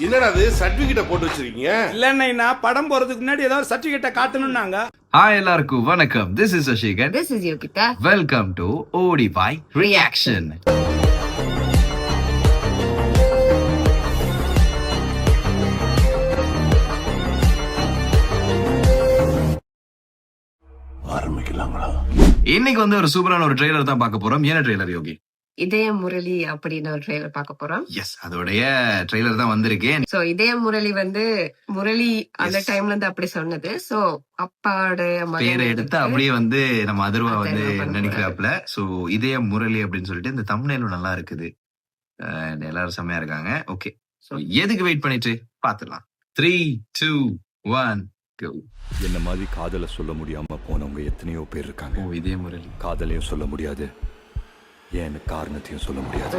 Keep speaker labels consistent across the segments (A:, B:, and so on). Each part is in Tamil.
A: என்னடா அது சர்டிபிகேட்ட போட்டு வச்சிருக்கீங்க?
B: இல்லன்னா படம் போறதுக்கு முன்னாடி ஏதாவது சர்டிபிகேட்ட காட்டணும்னாங்க.
C: ஹாய் எல்லாருக்கும் வணக்கம். This is Ashikan.
D: This is Yogita.
C: Welcome to ODY reaction.
A: ஆரம்பிக்கலாங்களா?
C: இன்னைக்கு வந்து ஒரு சூப்பரான ஒரு ட்ரெய்லர் தான் பார்க்க போறோம். என்ன ட்ரெய்லர் யோகி?
D: இதயம் முரளி அப்படின்னு ஒரு ட்ரெய்லர் பார்க்க போறோம்.
C: எஸ், அதோடைய ட்ரெய்லர் தான் வந்திருக்கேன்.
D: சோ இதயம் முரளி வந்து முரளி அந்த டைம்ல இருந்து அப்படி சொன்னது. சோ அப்பாவோட
C: பேரை எடுத்து அப்படியே வந்து நம்ம அதர்வா வந்து
D: அதர்வா
C: நடிக்கிறாப்ல. சோ இதயம் முரளி அப்படின்னு சொல்லிட்டு இந்த தம்ப்நெயிலும் நல்லா இருக்குது. எல்லாரும் செம்மையா இருக்காங்க. ஓகே, சோ எதுக்கு வெயிட் பண்ணிட்டு பாத்துடலாம். 3, 2, 1 go.
E: என்ன மாதிரி காதலை சொல்ல முடியாம போனவங்க எத்தனையோ பேர் இருக்காங்க.
C: ஓ, இதய முரளி.
E: காதலையும் சொல்ல முடியாது, ஏன்னு காரணத்தையும் சொல்ல முடியாது.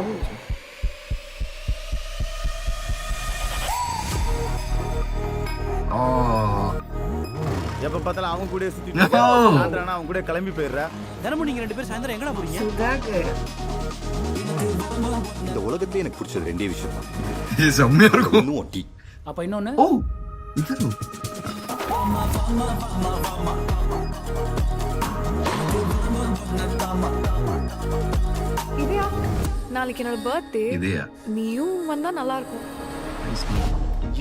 C: ஓ,
F: எப்ப பார்த்தாலும் அவங்க கூட சுத்திட்டு
C: No.
F: இருக்க. சாயந்தரம் அவங்க கூட கிளம்பி போயிடுற. தினமும் நீங்க 2 பேரும் சாயந்தரம் எங்கடா போறீங்க?
D: சுதாகர்.
E: இந்த உலகத்திலே எனக்கு பிடிச்சது 2 விஷயம் தான்.
C: இது செம்மையா இருக்கும்.
E: ஒன்னும் ஒட்டி.
F: அப்ப இன்னொன்னு
C: ஓ, இது
G: இதயா, நாளைக்கு என்னோட பர்த்டே.
C: இதயா.
G: நீயும் வந்தா நல்லா இருக்கும்.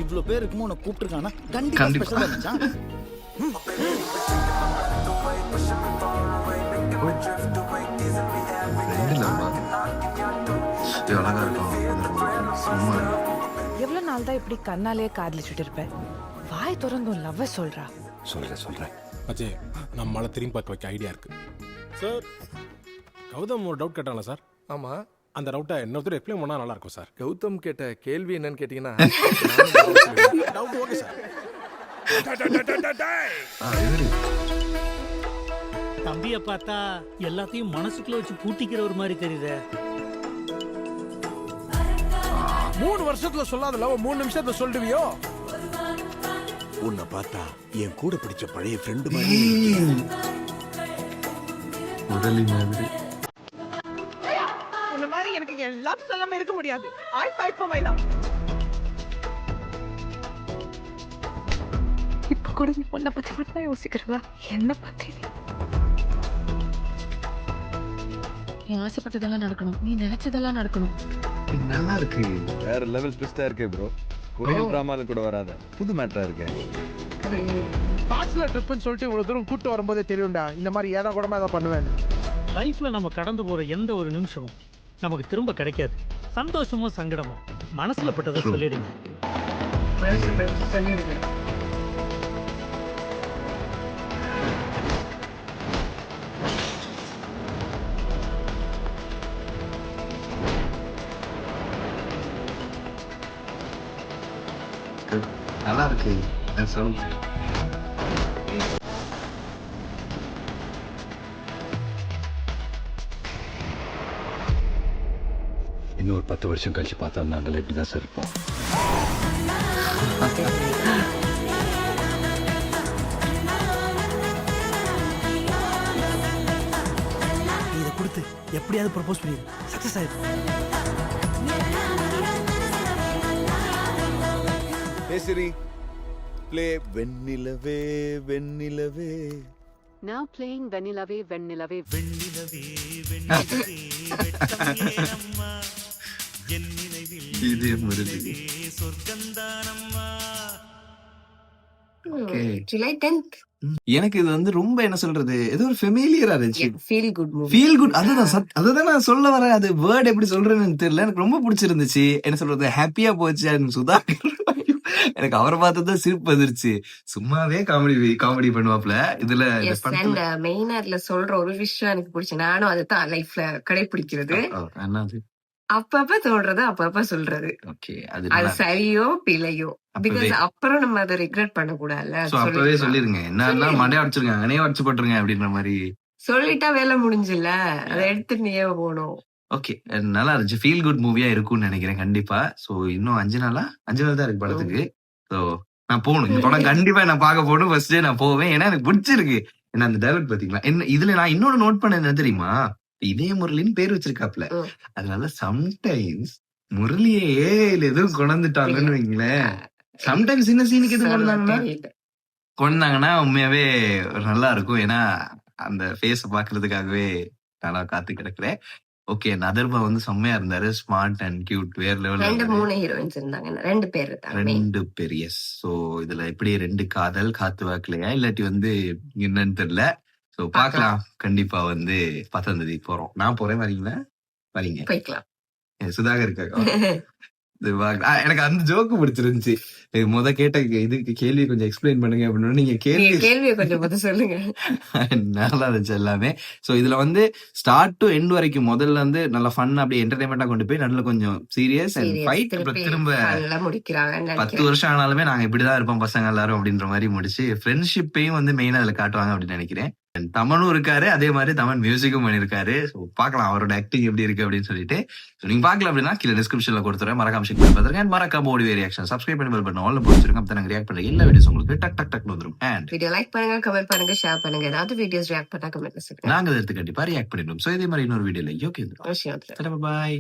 F: இவ்ளோ பேர் இருக்குமோ உன்னை கூப்பிட்டுருக்கானா? கண்டிப்பா
C: கண்டிப்பா.
F: ஸ்பெஷலா இருந்துச்சான்.
C: ரெண்டுலமா இது அழகா இருக்கும். சும்மா
G: எவ்வளவு நாள் தான் இப்படி கண்ணாலேயே காதலிச்சுட்டு இருப்பேன்? வாய் திறந்தும் லவ் சொல்றா.
E: சொல்றேன்.
H: அஜய், நம்மளால திரும்பி பார்க்க வைக்க ஐடியா இருக்கு சார். கௌதம் ஒரு டவுட் கேட்டாங்களா சார்?
I: ஆமா,
H: அந்த டவுட்டை இன்னொருத்தர் எக்ஸ்பிளைன் பண்ணா நல்லா இருக்கும் சார்.
I: கௌதம் கேட்ட கேள்வி என்னன்னு கேட்டீங்கன்னா
H: டவுட் ஓகே சார்.
C: இவரு
J: தம்பிய பார்த்தா எல்லாத்தையும் மனசுக்குள்ள வச்சு பூட்டிக்கிற ஒரு மாதிரி தெரியுது.
I: 3 வருஷத்துல சொல்லாத லவ் 3 நிமிஷத்துல சொல்லுவியோ?
E: உன்னை பார்த்தா என் கூட பிடிச்ச பழைய ஃப்ரெண்டு மாதிரி.
C: உடலி மாதிரி.
K: இந்த மாதிரி எனக்கு எல்லாம் சொல்லாம இருக்க முடியாது. I fight for my love.
G: இப்ப கூட நீ உன்னை பத்தி மட்டும் தான் யோசிக்கிறதா? என்ன பத்தி? நீ ஆசைப்பட்டதெல்லாம் நடக்கணும், நீ நினைச்சதெல்லாம் நடக்கணும்.
C: நல்லா இருக்கு.
F: வேற லெவல் ட்விஸ்டா இருக்கே ப்ரோ. கொரியன் டிராமால கூட வராத புது மேட்டரா இருக்கே.
I: பேச்சுலர் ட்ரிப்னு சொல்லிட்டு இவ்வளவு தூரம் கூட்டு வரும்போதே தெரியும்டா இந்த மாதிரி ஏதா கூடமா ஏதா பண்ணுவேன்.
J: லைஃப்ல நம்ம கடந்து போற எந்த ஒரு நிமிஷமும் நமக்கு திரும்ப கிடைக்காது. சந்தோஷமும் சங்கடமும் மனசுல பட்டதை சொல்லிடுங்க.
C: நல்லா இருக்கு. நான் சொல்றேன்.
E: இன்னொரு 10 வருஷம் கழிச்சு பார்த்தா நாங்கள் இப்படிதான் சார் இருப்போம்.
F: இத கொடுத்து எப்படியாவது ப்ரோபோஸ் பண்ணிடு. சக்சஸ் ஆயிடும். Hey Siri, play வெண்ணிலவே வெண்ணிலவே.
D: Now playing Vanillave Vanillave.
C: இதய முரளி. Okay.
D: July 10th.
C: எனக்கு இது வந்து ரொம்ப என்ன சொல்றது, ஏதோ ஒரு ஃபெமிலியரா இருந்துச்சு.
D: Feel good movie.
C: Feel good. அதுதான் நான் சொல்ல வரேன். அது வேர்ட் எப்படி சொல்றேன்னு எனக்கு தெரியல. எனக்கு ரொம்ப பிடிச்சிருந்துச்சு. என்ன சொல்றது, ஹாப்பியா போச்சு. சுதாகர் எனக்கு அவரை பார்த்ததான் சிரிப்பு வந்துருச்சு. சும்மாவே காமெடி பண்ணுவாப்ல. இதுல இந்த
D: Yes,
C: படத்துல
D: and main அதுல சொல்ற ஒரு விஷயம் எனக்கு பிடிச்சு. நானும் அதுதான் லைஃப்ல கடைபிடிக்கிறது.
C: என்னது,
D: அப்பப்ப தோன்றது அப்பப்ப சொல்றது.
C: ஓகே, அது
D: அது
C: நல்லா.
D: சரியோ பிழையோ, பிகாஸ்
C: அப்பவே.
D: அப்புறம் நம்ம அதை ரிக்ரெட் பண்ண கூடாதுல்ல.
C: So, அப்பவே சொல்லிருங்க, என்ன மண்டையா அடிச்சிருங்க, அங்கனே அடிச்சு போட்டுருங்க அப்படின்ற மாதிரி.
D: சொல்லிட்டா வேலை முடிஞ்சுல, அதை எடுத்து நீயே போகணும்.
C: ஓகே, நல்லா இருந்துச்சு. ஃபீல் குட் மூவியா இருக்கும்னு நினைக்கிறேன் கண்டிப்பா. சோ இன்னும் 5 நாள் தான் இருக்கு படத்துக்கு. சோ நான் போகணும். இந்த படம் கண்டிப்பா நான் பார்க்க போகணும். ஃபர்ஸ்ட் டே நான் போவேன். ஏன்னா எனக்கு பிடிச்சிருக்கு. ஏன்னா அந்த டைலாக் பாத்தீங்களா, என்ன இதுல நான் இன்னொன்னு நோட் பண்ண என்ன தெரியுமா, இதய முரளின்னு பேர் வச்சிருக்காப்ல. அதனால சம்டைம்ஸ் முரளியே ஏல எதுவும் கொண்டாந்துட்டாங்கன்னு வைங்களேன். சம்டைம்ஸ் சின்ன சீனுக்கு எதுவும் கொண்டாங்கன்னா உண்மையாவே நல்லா இருக்கும். ஏன்னா அந்த ஃபேஸ் பாக்குறதுக்காகவே நல்லா காத்து கிடக்குறேன். ஓகே, நதர்பா வந்து செம்மையா இருந்தாரு. ஸ்மார்ட் அண்ட் கியூட், வேற லெவல்.
D: 2-3 ஹீரோயின்ஸ் இருந்தாங்க, 2 பேர் இருந்தாங்க.
C: 2 பேர். எஸ். சோ இதுல எப்படி 2 காதல் காத்து வாக்கலையா இல்லாட்டி வந்து என்னன்னு தெரியல. சோ பாக்கலாம். கண்டிப்பா வந்து 10ஆம் தேதி போறோம். நான் போறேன், வரீங்களா? வரீங்க,
D: போய்க்கலாம்.
C: சுதாகர் இருக்காக்கா. எனக்கு அந்த ஜோக்கு பிடிச்சிருந்துச்சு. கேட்ட இதுக்கு கேள்வி கொஞ்சம் எக்ஸ்பிளைன் பண்ணுங்க அப்படின்னு நீங்க
D: கேள்வியை கொஞ்சம் பத்தி சொல்லுங்க.
C: நல்லா இருந்துச்சு எல்லாமே. சோ இதுல வந்து ஸ்டார்ட் டு எண்ட் வரைக்கும் முதல்ல வந்து நல்லா ஃபன் அப்படியே என்டர்டைன்மெண்டா கொண்டு போய் நடுல கொஞ்சம் சீரியஸ் அண்ட் ஃபைட் திரும்ப
D: முடிக்கிறாங்க.
C: 10 வருஷம் ஆனாலுமே நாங்க இப்படிதான் இருப்போம் பசங்க எல்லாரும் அப்படின்ற மாதிரி முடிச்சு ஃப்ரெண்ட்ஷிப்பையும் வந்து மெயினா அதுல காட்டுவாங்க அப்படின்னு நினைக்கிறேன். தமனும் இருக்காரு, அதே மாதிரி தமன் மியூசிக்கும் பண்ணிருக்காரு. பாக்கலாம் அவரோட ஆக்டிங் எப்படி இருக்கு அப்படின்னு சொல்லிட்டு. நீங்க பாக்கல அப்படின்னா கீழே டிஸ்கிரிப்ஷன்ல கொடுத்துறேன். மறக்காம செக் பண்ணி பாருங்க. மறக்காம ஓடி ரியாக்ஷன் சப்ஸ்கிரைப் பண்ணி பெல் பட்டன் ஆல்ல போட்டுருங்க. அப்ப நாங்க ரியாக்ட் பண்ற எல்லா வீடியோஸ் உங்களுக்கு டக் டக் டக் வந்துரும். அண்ட்
D: வீடியோ லைக் பண்ணுங்க, கமெண்ட் பண்ணுங்க, ஷேர் பண்ணுங்க. ஏதாவது வீடியோஸ் ரியாக்ட் பண்ணா கமெண்ட்ல சொல்லுங்க.
C: நாங்க எடுத்து கண்டிப்பா ரியாக்ட் பண்ணிடுவோம். சோ இதே மாதிரி இன்னொரு வீடியோல ஓகே, பாய்.